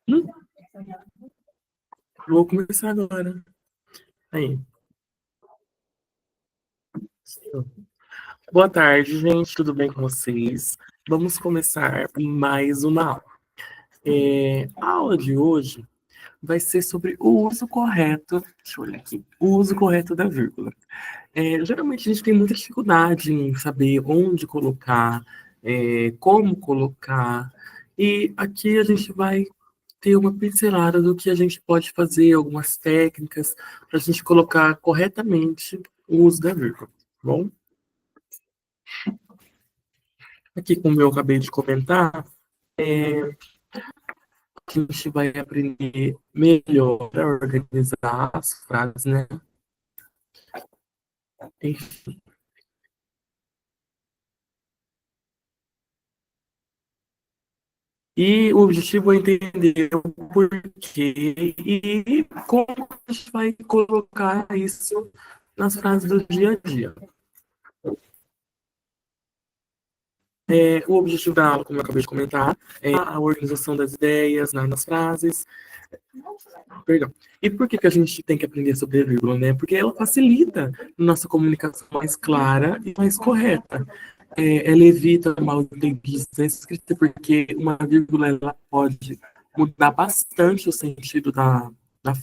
Hum, Vou começar agora. Aí. Boa tarde, gente. Tudo bem com vocês? Vamos começar mais uma aula. A aula de hoje vai ser sobre o uso correto. Deixa eu olhar aqui. O uso correto da vírgula. Geralmente a gente tem muita dificuldade em saber onde colocar, como colocar. E aqui a gente vai ter uma pincelada do que a gente pode fazer, algumas técnicas para a gente colocar corretamente o uso da vírgula. Tá bom? Aqui, como eu acabei de comentar, a gente vai aprender melhor a organizar as frases, né? E o objetivo é entender o porquê e como a gente vai colocar isso nas frases do dia a dia. O objetivo da aula, como eu acabei de comentar, é a organização das ideias nas frases. Perdão. E por que a gente tem que aprender sobre a vírgula, né? Porque ela facilita nossa comunicação mais clara e mais correta. Ela evita mal entendidos na escrita, porque uma vírgula ela pode mudar bastante o sentido da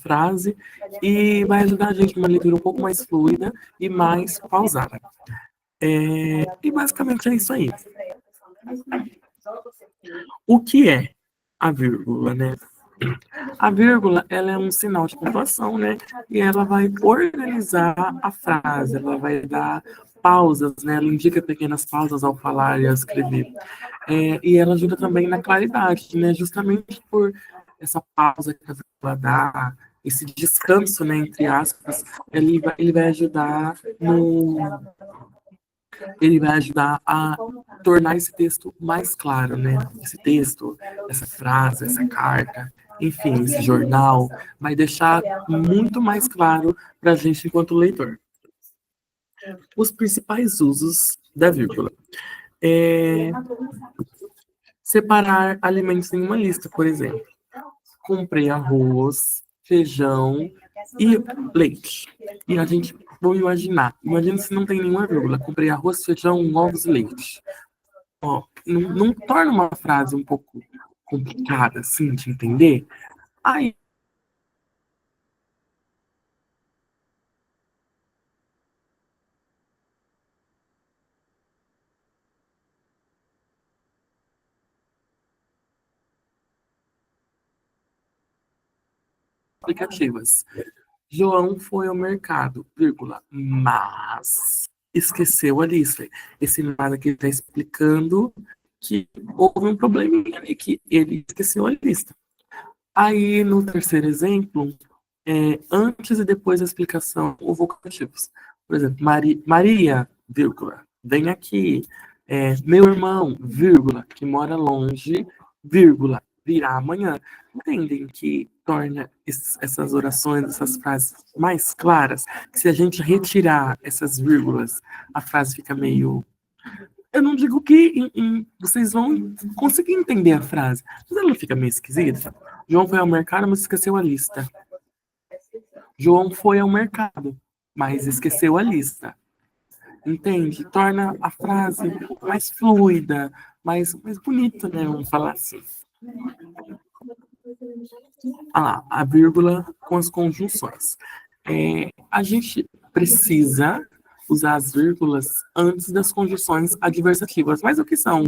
frase e vai ajudar a gente numa leitura um pouco mais fluida e mais pausada. E basicamente é isso aí. O que é a vírgula, né? A vírgula, ela é um sinal de pontuação, né? E ela vai organizar a frase, ela vai dar pausas, né? Ela indica pequenas pausas ao falar e ao escrever. E ela ajuda também na claridade, né? Justamente por essa pausa que a vírgula dá, esse descanso, né, entre aspas, ele vai ajudar ele vai ajudar a tornar esse texto mais claro, né? Esse texto, essa frase, essa carta, enfim, esse jornal, vai deixar muito mais claro para a gente enquanto leitor. Os principais usos da vírgula. É, separar alimentos em uma lista, por exemplo. Comprei arroz, feijão e leite. E a gente, vamos imaginar, imagina se não tem nenhuma vírgula. Comprei arroz, feijão, ovos e leite. Ó, não torna uma frase um pouco complicada, assim, de entender? Aí, aplicativas. João foi ao mercado, vírgula, mas esqueceu a lista. Esse mas aqui está explicando que houve um probleminha ali, que ele esqueceu a lista. Aí, no terceiro exemplo, antes e depois da explicação, o vocativos. Por exemplo, Maria, vírgula, vem aqui. Meu irmão, vírgula, que mora longe, vírgula, virá amanhã. Entendem que torna essas orações, essas frases mais claras? Que se a gente retirar essas vírgulas, a frase fica meio. Eu não digo que vocês vão conseguir entender a frase, mas ela fica meio esquisita. João foi ao mercado, mas esqueceu a lista. João foi ao mercado, mas esqueceu a lista. Entende? Torna a frase mais fluida, mais bonita, né? Vamos falar assim. A vírgula com as conjunções. A gente precisa usar as vírgulas antes das conjunções adversativas. Mas o que são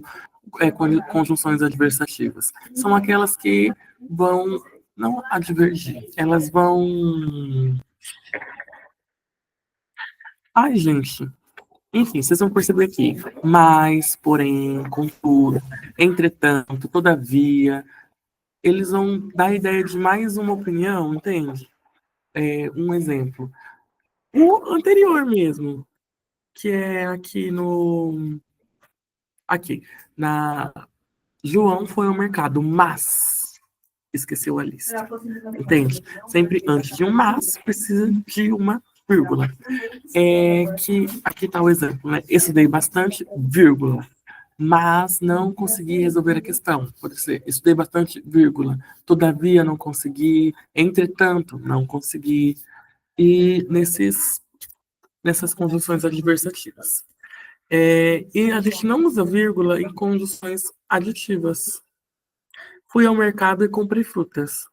conjunções adversativas? São aquelas que vão não advergir, elas vão. Ai, gente. Enfim, vocês vão perceber aqui. Mas, porém, contudo, entretanto, todavia, eles vão dar a ideia de mais uma opinião, entende? Um exemplo. O anterior mesmo, que é aqui no. Aqui. Na. João foi ao mercado, mas esqueceu a lista. Entende? Sempre antes de um mas, precisa de uma vírgula. Que aqui está o exemplo, né? Estudei bastante, vírgula. mas não consegui resolver a questão. Pode ser, estudei bastante, vírgula. Todavia, não consegui. Entretanto, não consegui. E nessas conjunções adversativas. E a gente não usa vírgula em conjunções aditivas. Fui ao mercado e comprei frutas.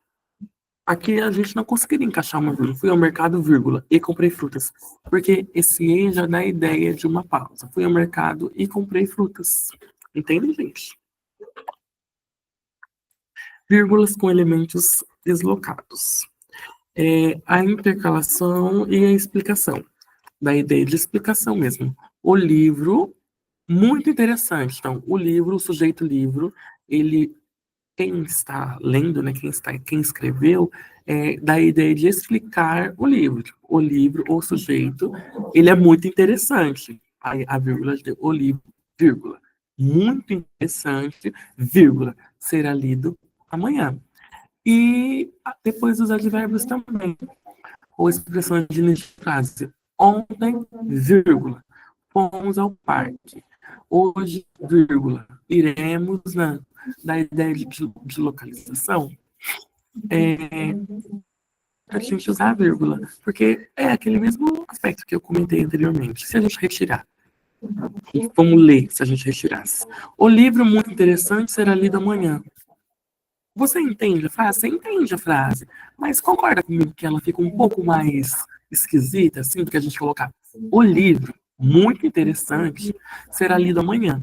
Aqui a gente não conseguiria encaixar uma vírgula. Fui ao mercado, vírgula, e comprei frutas. Porque esse e já dá a ideia de uma pausa. Fui ao mercado e comprei frutas. Entende, gente? Vírgulas com elementos deslocados. A intercalação e a explicação. Da ideia de explicação mesmo. O livro, muito interessante. Então, o livro, o sujeito livro, ele, quem está lendo, né, quem escreveu, dá a ideia de explicar o livro. O livro, o sujeito, ele é muito interessante. Aí a vírgula de o livro, vírgula. Muito interessante, vírgula. Será lido amanhã. E depois os advérbios também, ou expressões de início de frase. Ontem, vírgula, fomos ao parque. Hoje, vírgula, iremos da ideia de localização, a gente usar a vírgula, porque é aquele mesmo aspecto que eu comentei anteriormente. Se a gente retirar, vamos ler se a gente retirasse. O livro muito interessante será lido amanhã. Você entende a frase? Você entende a frase, mas concorda comigo que ela fica um pouco mais esquisita, assim, do que a gente colocar o livro, muito interessante, será lido amanhã.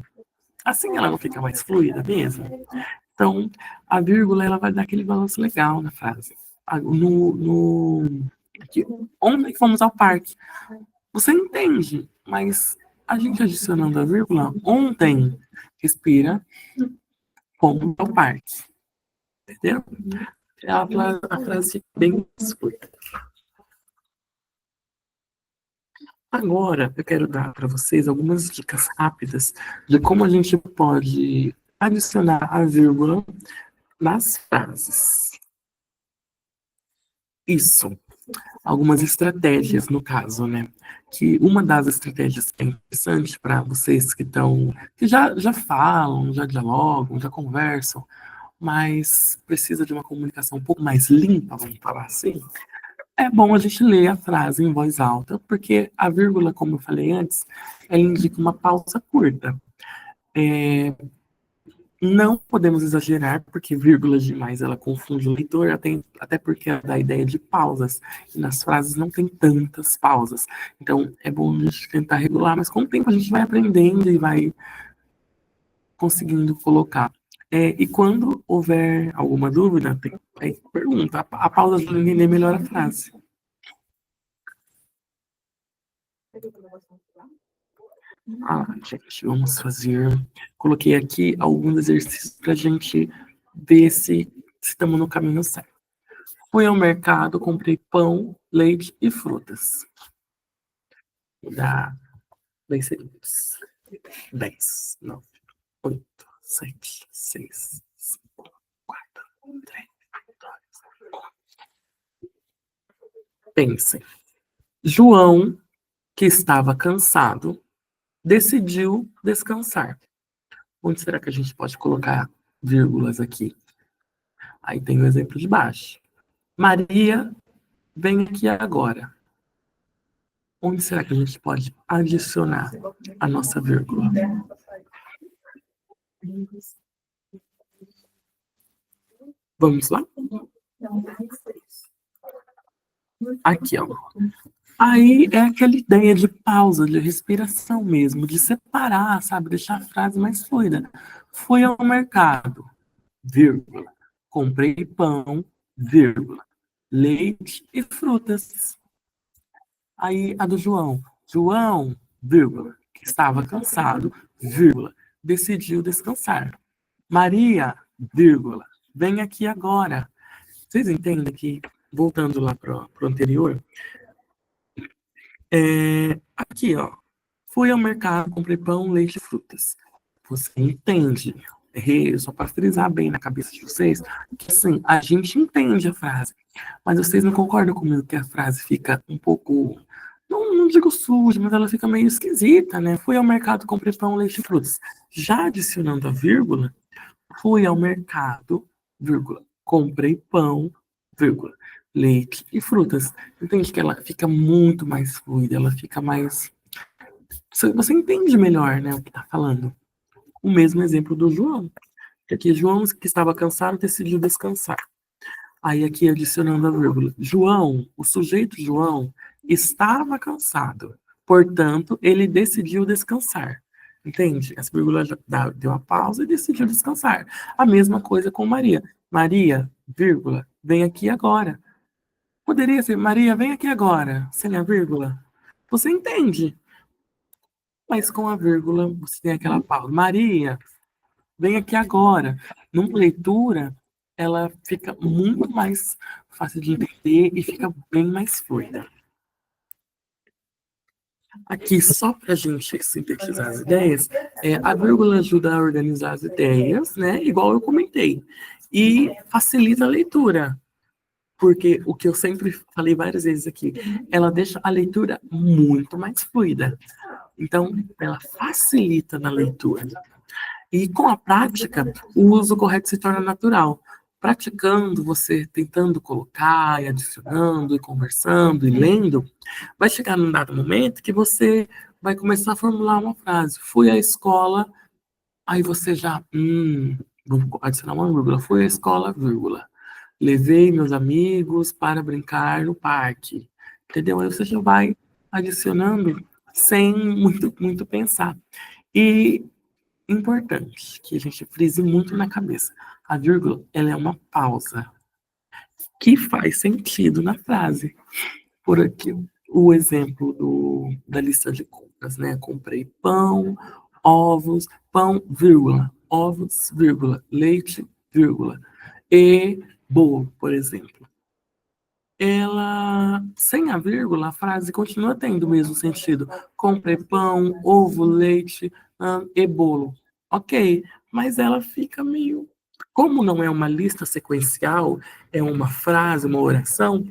Assim ela não fica mais fluida mesmo. Então, a vírgula, ela vai dar aquele balanço legal na frase. Aqui, ontem fomos ao parque. Você entende, mas a gente adicionando a vírgula, ontem, respira, fomos ao parque. Entendeu? A frase bem fluida. Agora, eu quero dar para vocês algumas dicas rápidas de como a gente pode adicionar a vírgula nas frases. Isso. Algumas estratégias, no caso, né? Que uma das estratégias que é interessante para vocês que já falam, já dialogam, já conversam, mas precisa de uma comunicação um pouco mais limpa, vamos falar assim. É bom a gente ler a frase em voz alta, porque a vírgula, como eu falei antes, ela indica uma pausa curta. Não podemos exagerar, porque vírgula demais ela confunde o leitor, até porque ela dá a ideia de pausas. E nas frases não tem tantas pausas. Então, é bom a gente tentar regular, mas com o tempo a gente vai aprendendo e vai conseguindo colocar. E quando houver alguma dúvida, pergunta. A pausa ajuda a entender melhor a frase. Gente, vamos fazer. Coloquei aqui alguns exercícios para a gente ver se estamos no caminho certo. Fui ao mercado, comprei pão, leite e frutas. Dá 10 segundos. 10, 9, 8, 7, 6, 5, 4, 3, 2, 1. Pensem. João, que estava cansado, decidiu descansar. Onde será que a gente pode colocar vírgulas aqui? Aí tem o exemplo de baixo. Maria, vem aqui agora. Onde será que a gente pode adicionar a nossa vírgula? Vamos lá? Aqui, ó. Aí é aquela ideia de pausa, de respiração mesmo, de separar, sabe? Deixar a frase mais fluida. Fui ao mercado, vírgula. Comprei pão, vírgula. Leite e frutas. Aí a do João. João, vírgula, que estava cansado, vírgula, decidiu descansar. Maria, vírgula, vem aqui agora. Vocês entendem que, voltando lá para o anterior, aqui, ó, fui ao mercado, comprei pão, leite e frutas. Você entende? Só para frisar bem na cabeça de vocês, que assim, a gente entende a frase, mas vocês não concordam comigo que a frase fica um pouco. Não não digo suja, mas ela fica meio esquisita, né? Fui ao mercado, comprei pão, leite e frutas. Já adicionando a vírgula, fui ao mercado, vírgula, comprei pão, vírgula, leite e frutas. Entende que ela fica muito mais fluida, ela fica mais. Você entende melhor, né, o que está falando. O mesmo exemplo do João. Que aqui João, que estava cansado, decidiu descansar. Aí aqui adicionando a vírgula. João, o sujeito João, estava cansado. Portanto, ele decidiu descansar. Entende? Essa vírgula deu a pausa e decidiu descansar. A mesma coisa com Maria. Maria, vírgula, vem aqui agora. Poderia ser Maria, vem aqui agora, sem a vírgula. Você entende? Mas com a vírgula, você tem aquela pausa. Maria, vem aqui agora. Numa leitura, ela fica muito mais fácil de entender e fica bem mais fluida. Aqui, só para a gente sintetizar as ideias, a vírgula ajuda a organizar as ideias, né? Igual eu comentei. E facilita a leitura. Porque o que eu sempre falei várias vezes aqui, ela deixa a leitura muito mais fluida. Então, ela facilita na leitura. E com a prática, o uso correto se torna natural. Praticando, você tentando colocar, e adicionando, e conversando, e lendo, vai chegar num dado momento que você vai começar a formular uma frase. Fui à escola, aí você já, vou adicionar uma vírgula. Fui à escola, vírgula. Levei meus amigos para brincar no parque. Entendeu? Aí você já vai adicionando sem muito pensar. E importante que a gente frise muito na cabeça. A vírgula, ela é uma pausa que faz sentido na frase. Por aqui, o exemplo da lista de compras, né? Comprei pão, ovos, pão, vírgula, ovos, vírgula, leite, vírgula, e bolo, por exemplo. Ela, sem a vírgula, a frase continua tendo o mesmo sentido. Comprei pão, ovo, leite, e bolo. Ok, mas ela fica meio. Como não é uma lista sequencial, é uma frase, uma oração,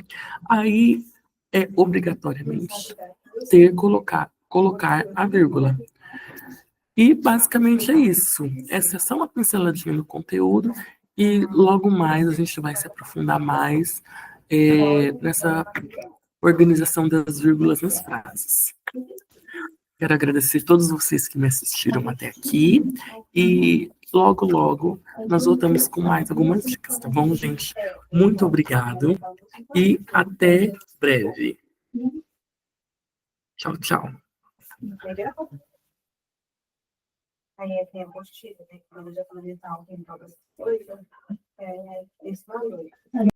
aí é obrigatoriamente colocar a vírgula. E basicamente é isso. Essa é só uma pinceladinha no conteúdo e logo mais a gente vai se aprofundar mais nessa organização das vírgulas nas frases. Quero agradecer a todos vocês que me assistiram até aqui e logo nós voltamos com mais algumas dicas, tá bom, gente? Muito obrigado e até breve. Tchau, tchau. Aí tem a apostila, tem planejamento fundamental, tem todas as coisas, esse valor.